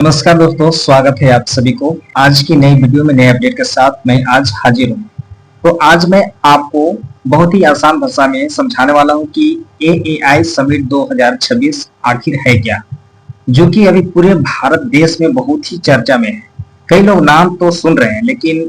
नमस्कार दोस्तों, स्वागत है आप सभी को आज की नई वीडियो में नए अपडेट के साथ मैं आज हाजिर हूँ। तो आज मैं आपको बहुत ही आसान भाषा में समझाने वाला हूँ कि एआई समिट 2026 आखिर है क्या, जो कि अभी पूरे भारत देश में बहुत ही चर्चा में है। कई लोग नाम तो सुन रहे हैं लेकिन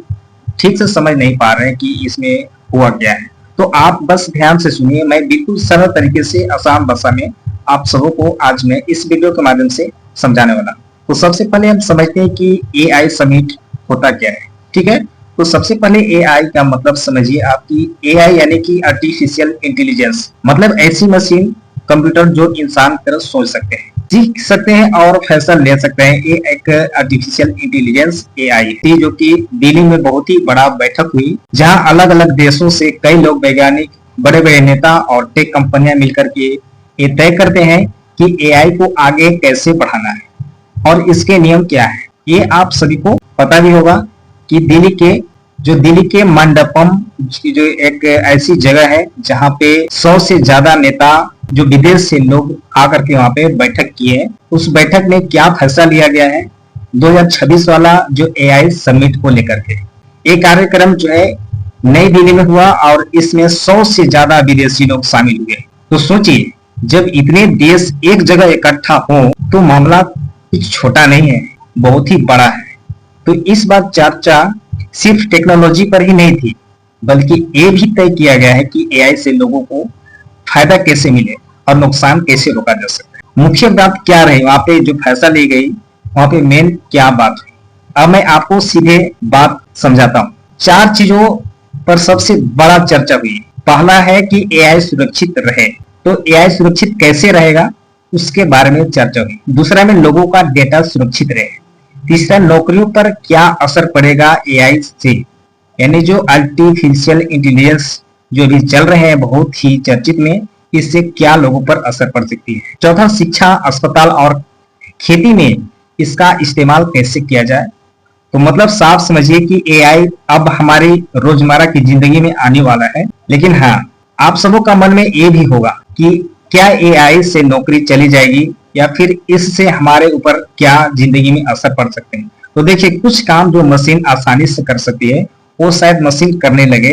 ठीक से समझ नहीं पा रहे हैं कि इसमें हुआ क्या है। तो आप बस ध्यान से सुनिए, मैं बिल्कुल सरल तरीके से आसान भाषा में आप सबको आज मैं इस वीडियो के माध्यम से समझाने वाला हूँ। तो सबसे पहले हम समझते हैं कि एआई समिट होता क्या है। ठीक है, तो सबसे पहले एआई का मतलब समझिए आपकी। एआई यानी कि आर्टिफिशियल इंटेलिजेंस, मतलब ऐसी मशीन कंप्यूटर जो इंसान की तरह सोच सकते हैं, सीख सकते हैं और फैसला ले सकते हैं। ये एक आर्टिफिशियल इंटेलिजेंस एआई थी, जो कि दिल्ली में बहुत ही बड़ा बैठक हुई, जहां अलग अलग देशों से कई लोग, वैज्ञानिक, बड़े बड़े नेता और टेक कंपनियां मिलकर के ये तय करते हैं कि एआई को आगे कैसे बढ़ाना है और इसके नियम क्या है। ये आप सभी को पता भी होगा कि दिल्ली के मंडपम जो एक ऐसी जगह है जहां पे 100 से ज्यादा नेता जो विदेश से लोग आकर के वहां पे बैठक किए। उस बैठक में क्या फैसला लिया गया है 2026 वाला जो एआई समिट को लेकर के। ये कार्यक्रम जो है नई दिल्ली में हुआ और इसमें 100 से ज्यादा विदेशी लोग शामिल हुए। तो सोचिए, जब इतने देश एक जगह इकट्ठा हो तो मामला कुछ छोटा नहीं है, बहुत ही बड़ा है। तो इस बार चर्चा सिर्फ टेक्नोलॉजी पर ही नहीं थी, बल्कि ये भी तय किया गया है कि एआई से लोगों को फायदा कैसे मिले और नुकसान कैसे रोका जा सकता है। मुख्य बात क्या रही वहां पे, जो फैसला ली गई वहां पे मेन क्या बात हुई, अब मैं आपको सीधे बात समझाता हूँ। 4 चीजों पर सबसे बड़ा चर्चा हुई। पहला है कि एआई सुरक्षित रहे, तो एआई सुरक्षित कैसे रहेगा उसके बारे में चर्चा हुई। दूसरा में लोगों का डेटा सुरक्षित रहे। तीसरा, नौकरियों पर क्या असर पड़ेगा एआई से, यानी जो आर्टिफिशियल इंटेलिजेंस जो भी चल रहे हैं बहुत ही चर्चित में, इससे क्या लोगों पर असर पड़ सकती है। चौथा, शिक्षा, अस्पताल और खेती में इसका इस्तेमाल कैसे किया जाए। तो मतलब साफ समझिए कि एआई अब हमारी रोजमर्रा की जिंदगी में आने वाला है। लेकिन हाँ, आप सबों का मन में ये भी होगा कि क्या एआई से नौकरी चली जाएगी या फिर इससे हमारे ऊपर क्या जिंदगी में असर पड़ सकते हैं। तो देखिए, कुछ काम जो मशीन आसानी से कर सकती है वो शायद मशीन करने लगे,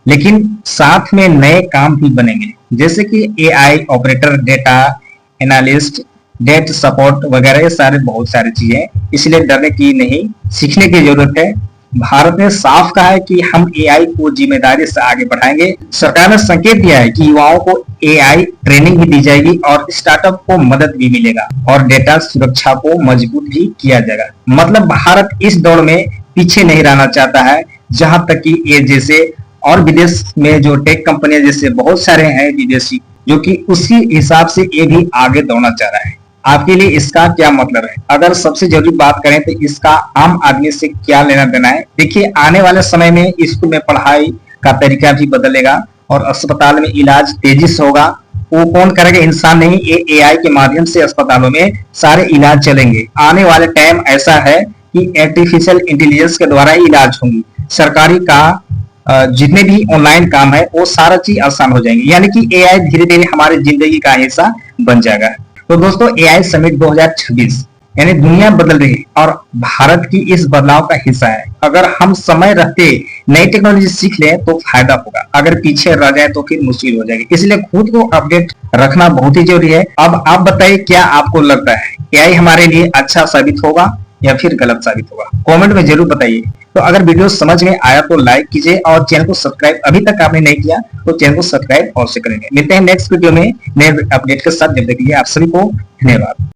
लेकिन साथ में नए काम भी बनेंगे, जैसे कि AI operator, data analyst, data support वगैरह। ये सारे बहुत सारी चीजें, इसलिए डरने की नहीं, सीखने की जरूरत है। भारत ने साफ कहा है कि हम एआई को जिम्मेदारी से आगे बढ़ाएंगे। सरकार ने संकेत दिया है कि युवाओं को एआई ट्रेनिंग भी दी जाएगी और स्टार्टअप को मदद भी मिलेगा और डेटा सुरक्षा को मजबूत भी किया जाएगा। मतलब भारत इस दौड़ में पीछे नहीं रहना चाहता है, जहां तक कि ये जैसे और विदेश में जो टेक कंपनियां जैसे बहुत सारे हैं विदेशी, जो कि उसी हिसाब से ये भी आगे दौड़ना चाह रहा है। आपके लिए इसका क्या मतलब है? अगर सबसे जरूरी बात करें तो इसका आम आदमी से क्या लेना देना है। देखिए, आने वाले समय में स्कूल में पढ़ाई का तरीका भी बदलेगा और अस्पताल में इलाज तेजी से होगा। वो कौन करेगा? इंसान नहीं, ये एआई के माध्यम से अस्पतालों में सारे इलाज चलेंगे। आने वाले टाइम ऐसा है कि आर्टिफिशियल इंटेलिजेंस के द्वारा इलाज होंगी। सरकारी का जितने भी ऑनलाइन काम है वो सारा चीज आसान हो जाएंगे, यानी कि एआई धीरे धीरे हमारी जिंदगी का हिस्सा बन जाएगा। तो दोस्तों, एआई समिट 2026 यानी दुनिया बदल रही है और भारत की इस बदलाव का हिस्सा है। अगर हम समय रहते नई टेक्नोलॉजी सीख लें तो फायदा होगा, अगर पीछे रह जाए तो फिर मुश्किल हो जाएगी। इसलिए खुद को अपडेट रखना बहुत ही जरूरी है। अब आप बताइए, क्या आपको लगता है एआई हमारे लिए अच्छा साबित होगा या फिर गलत साबित होगा? कमेंट में जरूर बताइए। तो अगर वीडियो समझ में आया तो लाइक कीजिए और चैनल को सब्सक्राइब अभी तक आपने नहीं किया तो चैनल को सब्सक्राइब अवश्य करेंगे। मिलते हैं नेक्स्ट वीडियो में नए अपडेट के साथ। जब तक के लिए आप सभी को धन्यवाद।